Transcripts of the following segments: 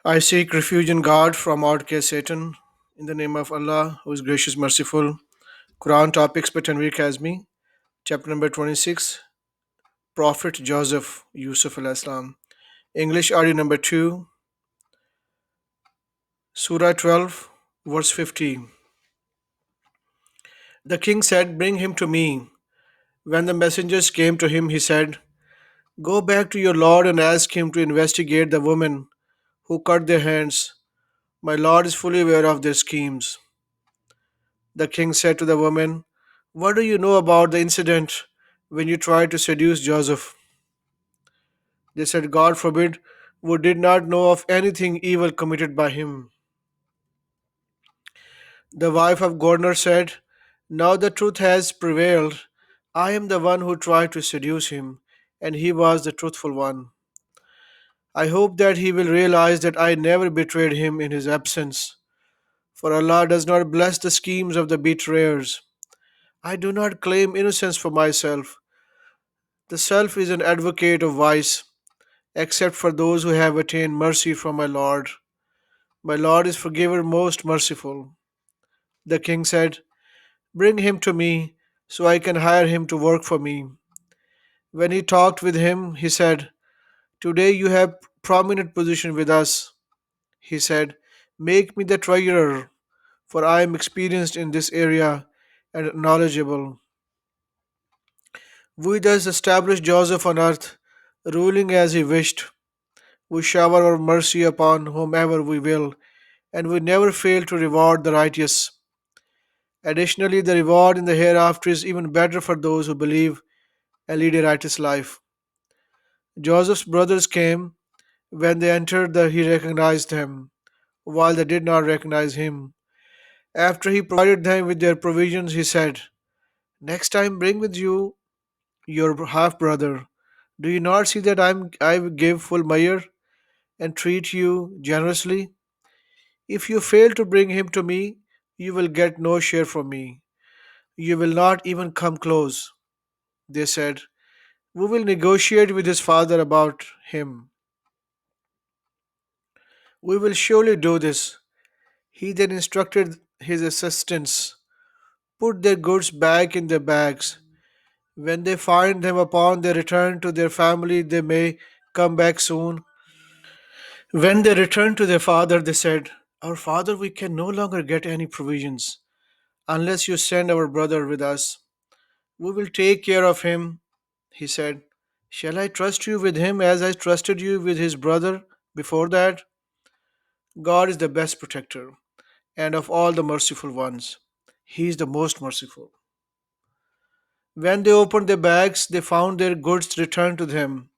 I seek refuge in God from out case Satan. In the name of Allah, who is gracious, merciful. Quran topics by Tanvir Kazmi. Chapter number 26. Prophet Joseph, Yousuf al Islam. English audio number 2. Surah 12, verse 50. The king said, "Bring him to me." When the messengers came to him, he said, "Go back to your Lord and ask him to investigate the women who cut their hands. My Lord is fully aware of their schemes." The king said to the woman, "What do you know about the incident when you tried to seduce Joseph?" They said, "God forbid, we did not know of anything evil committed by him." The wife of governor said, "Now the truth has prevailed. I am the one who tried to seduce him, and he was the truthful one. I hope that he will realize that I never betrayed him in his absence, for Allah does not bless the schemes of the betrayers. I do not claim innocence for myself. The self is an advocate of vice, except for those who have attained mercy from my Lord. My Lord is forgiver most merciful." The king said, "Bring him to me, so I can hire him to work for me." When he talked with him, he said, "Today you have prominent position with us." He said, "Make me the treasurer, for I am experienced in this area and knowledgeable." We thus established Joseph on earth, ruling as he wished. We shower our mercy upon whomever we will, and we never fail to reward the righteous. Additionally, the reward in the hereafter is even better for those who believe and lead a righteous life. Joseph's brothers came. When they entered, he recognized them, while they did not recognize him. After he provided them with their provisions, he said, "Next time bring with you your half brother. Do you not see that I give full measure and treat you generously? If you fail to bring him to me, you will get no share from me. You will not even come close." They said, "We will negotiate with his father about him. We will surely do this." He then instructed his assistants, "Put their goods back in their bags. When they find them upon their return to their family, they may come back soon." When they returned to their father, they said, "Our father, we can no longer get any provisions unless you send our brother with us. We will take care of him." He said, "Shall I trust you with him as I trusted you with his brother before that?" God is the best protector, and of all the merciful ones, He is the most merciful. When they opened their bags, they found their goods returned to them.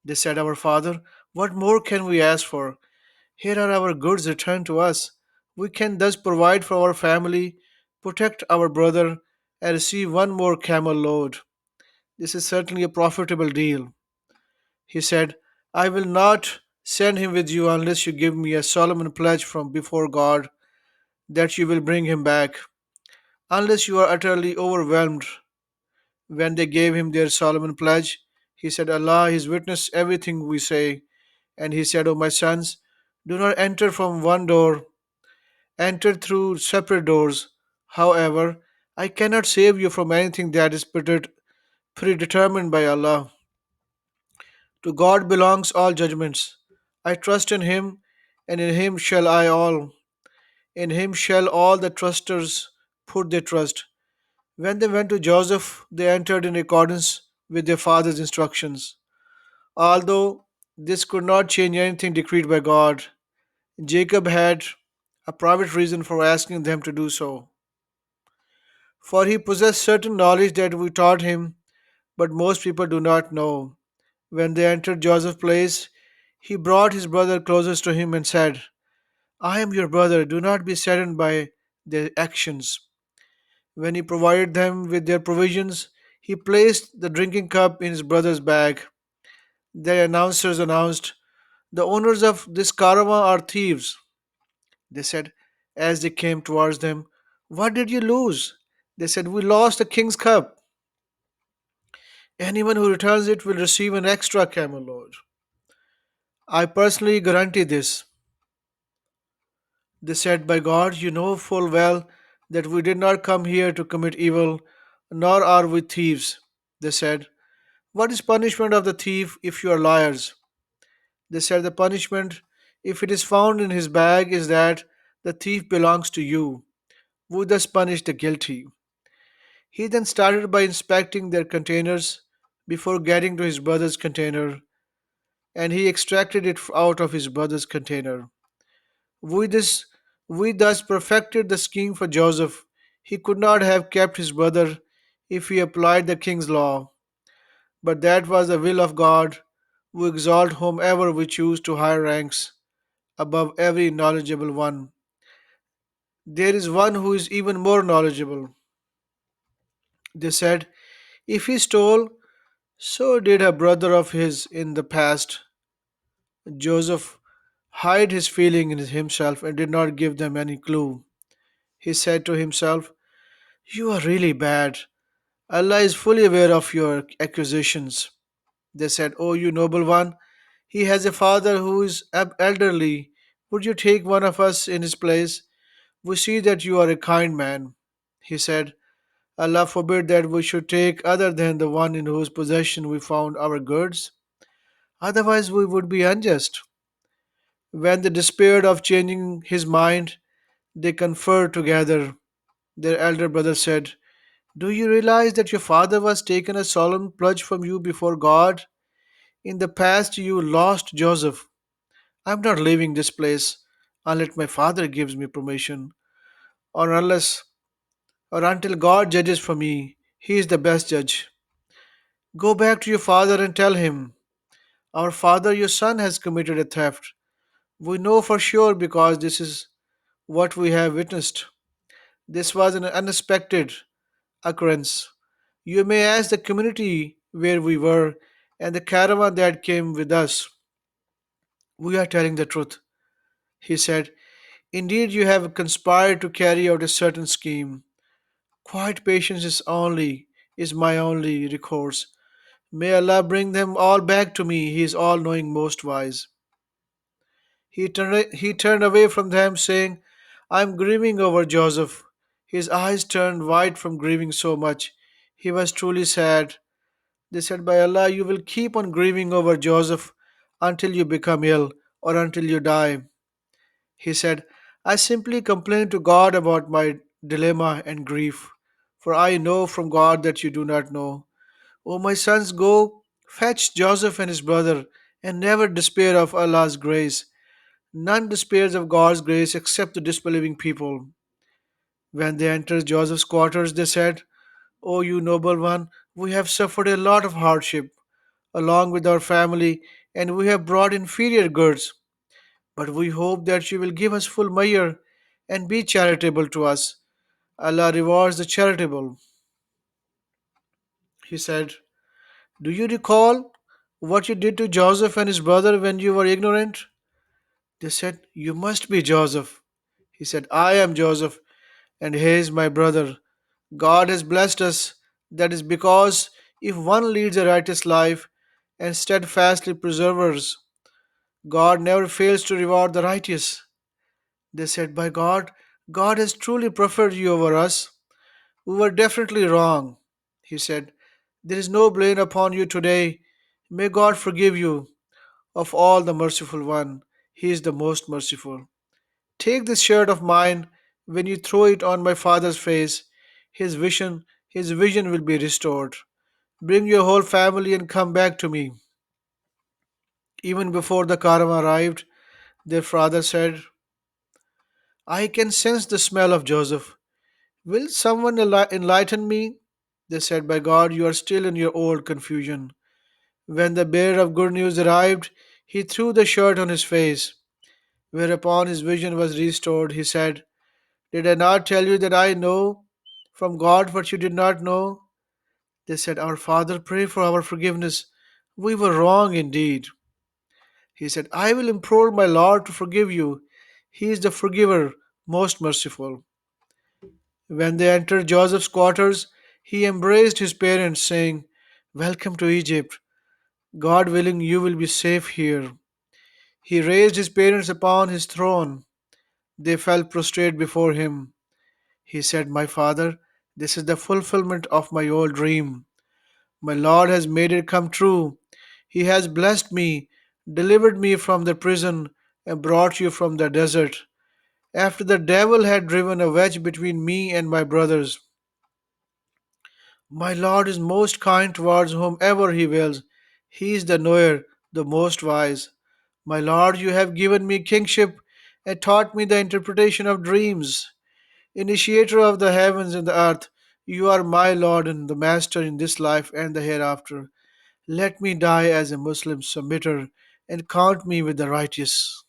They said, "Our father, what more can we ask for? Here are our goods returned to us. We can thus provide for our family, protect our brother, and receive one more camel load. This is certainly a profitable deal." He said, "I will not send him with you unless you give me a solemn pledge from before God that you will bring him back, unless you are utterly overwhelmed." When they gave him their solemn pledge, he said, "Allah is witness everything we say." And he said, "O my sons, do not enter from one door, enter through separate doors. However, I cannot save you from anything that is predetermined by Allah. To God belongs all judgments. I trust in Him, and in Him shall I all. In Him shall all the trusters put their trust." When they went to Joseph, they entered in accordance with their father's instructions. Although this could not change anything decreed by God, Jacob had a private reason for asking them to do so. For he possessed certain knowledge that we taught him, but most people do not know. When they entered Joseph's place, he brought his brother closest to him and said, "I am your brother, do not be saddened by their actions." When he provided them with their provisions, he placed the drinking cup in his brother's bag. The announcers announced, "The owners of this caravan are thieves." They said, as they came towards them, "What did you lose?" They said, "We lost the king's cup. Anyone who returns it will receive an extra camel load. I personally guarantee this." They said, by God, you know full well that we did not come here to commit evil, nor are we thieves. They said, what is punishment of the thief if you are liars? They said, the punishment, if it is found in his bag, is that the thief belongs to you. We thus punish the guilty. He then started by inspecting their containers before getting to his brother's container, and he extracted it out of his brother's container. We, this, we thus perfected the scheme for Joseph. He could not have kept his brother if he applied the king's law, but that was the will of God, who exalt whomever we choose to higher ranks above every knowledgeable one. There is one who is even more knowledgeable. They said, if he stole, so did a brother of his in the past. Joseph hid his feeling in himself and did not give them any clue. He said to himself, you are really bad. Allah is fully aware of your accusations. They said, oh, you noble one, he has a father who is elderly. Would you take one of us in his place? We see that you are a kind man. He said, Allah forbid that we should take other than the one in whose possession we found our goods. Otherwise, we would be unjust. When they despaired of changing his mind, they conferred together. Their elder brother said, do you realize that your father was taken a solemn pledge from you before God? In the past, you lost Joseph. I'm not leaving this place unless my father gives me permission, or unless or until God judges for me. He is the best judge. Go back to your father and tell him, our father, your son has committed a theft. We know for sure because this is what we have witnessed. This was an unexpected occurrence. You may ask the community where we were and the caravan that came with us. We are telling the truth, he said. Indeed, you have conspired to carry out a certain scheme. Quiet patience is my only recourse. May Allah bring them all back to me. He is all knowing, most wise. He turned away from them, saying, I am grieving over Joseph. His eyes turned white from grieving so much. He was truly sad. They said, by Allah, you will keep on grieving over Joseph until you become ill or until you die. He said, I simply complain to God about my dilemma and grief, for I know from God that you do not know. O my sons, go fetch Joseph and his brother, and never despair of Allah's grace. None despairs of God's grace except the disbelieving people. When they entered Joseph's quarters, they said, O you noble one, we have suffered a lot of hardship along with our family, and we have brought inferior goods. But we hope that you will give us full measure and be charitable to us. Allah rewards the charitable. He said, do you recall what you did to Joseph and his brother when you were ignorant? They said, you must be Joseph. He said, I am Joseph, and he is my brother. God has blessed us. That is because if one leads a righteous life and steadfastly perseveres, God never fails to reward the righteous. They said, by God, God has truly preferred you over us. We were definitely wrong. He said, there is no blame upon you today. May God forgive you. Of all the merciful one, he is the most merciful. Take this shirt of mine. When you throw it on my father's face, his vision will be restored. Bring your whole family and come back to me. Even before the caravan arrived, their father said, I can sense the smell of Joseph. Will someone enlighten me? They said, by God, you are still in your old confusion. When the bearer of good news arrived, he threw the shirt on his face. Whereupon his vision was restored. He said, did I not tell you that I know from God what you did not know? They said, our Father, pray for our forgiveness. We were wrong indeed. He said, I will implore my Lord to forgive you. He is the forgiver, most merciful. When they entered Joseph's quarters, he embraced his parents, saying, welcome to Egypt. God willing, you will be safe here. He raised his parents upon his throne. They fell prostrate before him. He said, "My father, this is the fulfillment of my old dream. My Lord has made it come true. He has blessed me, delivered me from the prison, and brought you from the desert. After the devil had driven a wedge between me and my brothers, my Lord is most kind towards whomever he wills. He is the knower, the most wise. My Lord, you have given me kingship and taught me the interpretation of dreams. Initiator of the heavens and the earth, you are my Lord and the Master in this life and the hereafter. Let me die as a Muslim submitter and count me with the righteous."